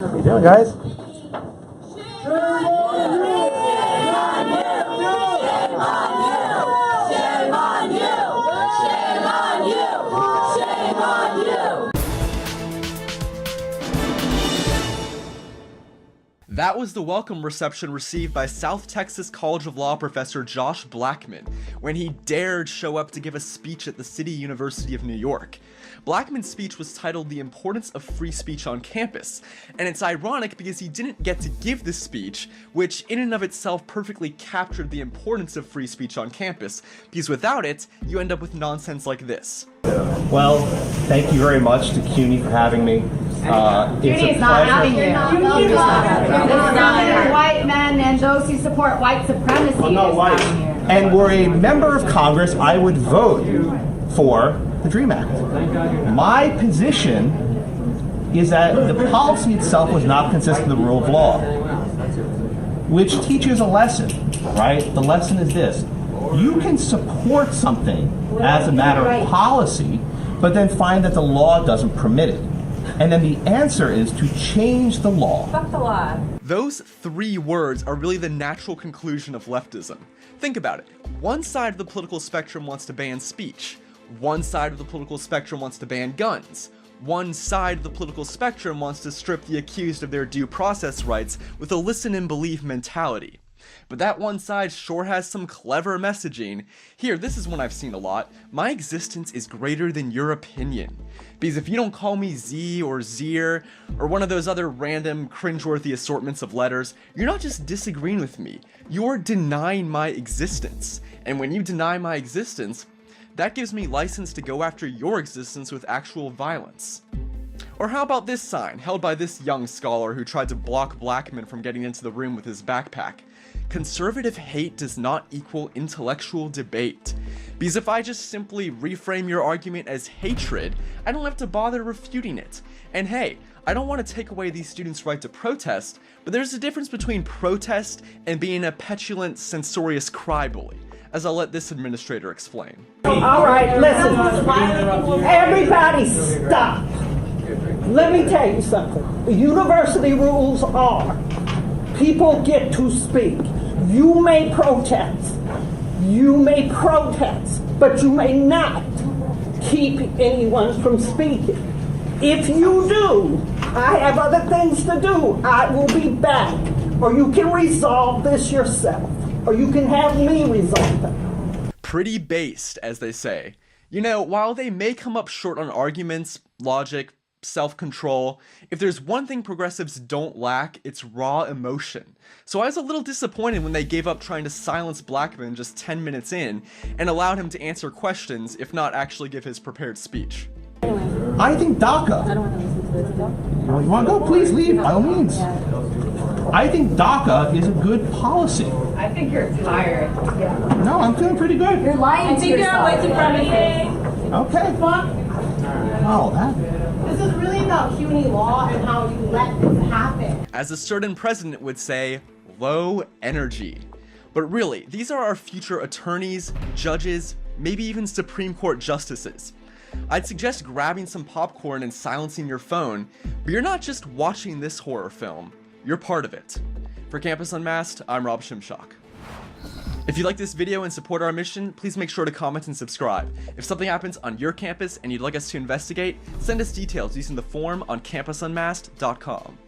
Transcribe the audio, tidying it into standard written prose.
How you doing, guys? That was the welcome reception received by South Texas College of Law professor Josh Blackman when he dared show up to give a speech at the City University of New York. Blackman's speech was titled "The Importance of Free Speech on Campus," and it's ironic because he didn't get to give this speech, which in and of itself perfectly captured the importance of free speech on campus, because without it, you end up with nonsense like this. Well, thank you very much to CUNY for having me. CUNY is not having you. CUNY is not having you. White men and those who support white supremacy. I'm not white. And were a member of Congress, I would vote for the DREAM Act. My position is that the policy itself was not consistent with the rule of law, which teaches a lesson, right? The lesson is this: you can support something as a matter of policy, but then find that the law doesn't permit it. And then the answer is to change the law. Fuck the law. Those three words are really the natural conclusion of leftism. Think about it. One side of the political spectrum wants to ban speech. One side of the political spectrum wants to ban guns. One side of the political spectrum wants to strip the accused of their due process rights with a listen and believe mentality. But that one side sure has some clever messaging. Here, this is one I've seen a lot. My existence is greater than your opinion. Because if you don't call me Z or Zier, or one of those other random cringeworthy assortments of letters, you're not just disagreeing with me, you're denying my existence. And when you deny my existence, that gives me license to go after your existence with actual violence. Or how about this sign, held by this young scholar who tried to block Blackman from getting into the room with his backpack? Conservative hate does not equal intellectual debate. Because if I just simply reframe your argument as hatred, I don't have to bother refuting it. And hey, I don't want to take away these students' right to protest, but there's a difference between protest and being a petulant, censorious crybaby, as I'll let this administrator explain. All right, listen. Everybody stop. Let me tell you something. The university rules are people get to speak. You may protest. You may protest, but you may not keep anyone from speaking. If you do, I have other things to do. I will be back. Or you can resolve this yourself. Or you can have me resolve it. Pretty based, as they say. You know, while they may come up short on arguments, logic, self-control, if there's one thing progressives don't lack, it's raw emotion. So I was a little disappointed when they gave up trying to silence Blackman just 10 minutes in and allowed him to answer questions, if not actually give his prepared speech. I think DACA. I don't want to listen to this. You want to go? Please leave, by all means. I think DACA is a good policy. I think you're tired. Yeah. No, I'm feeling pretty good. You're lying to yourself. I think you're white supremacy. Okay. Oh, that. This is really about CUNY law and how you let this happen. As a certain president would say, low energy. But really, these are our future attorneys, judges, maybe even Supreme Court justices. I'd suggest grabbing some popcorn and silencing your phone, but you're not just watching this horror film, you're part of it. For Campus Unmasked, I'm Rob Shimshock. If you like this video and support our mission, please make sure to comment and subscribe. If something happens on your campus and you'd like us to investigate, send us details using the form on campusunmasked.com.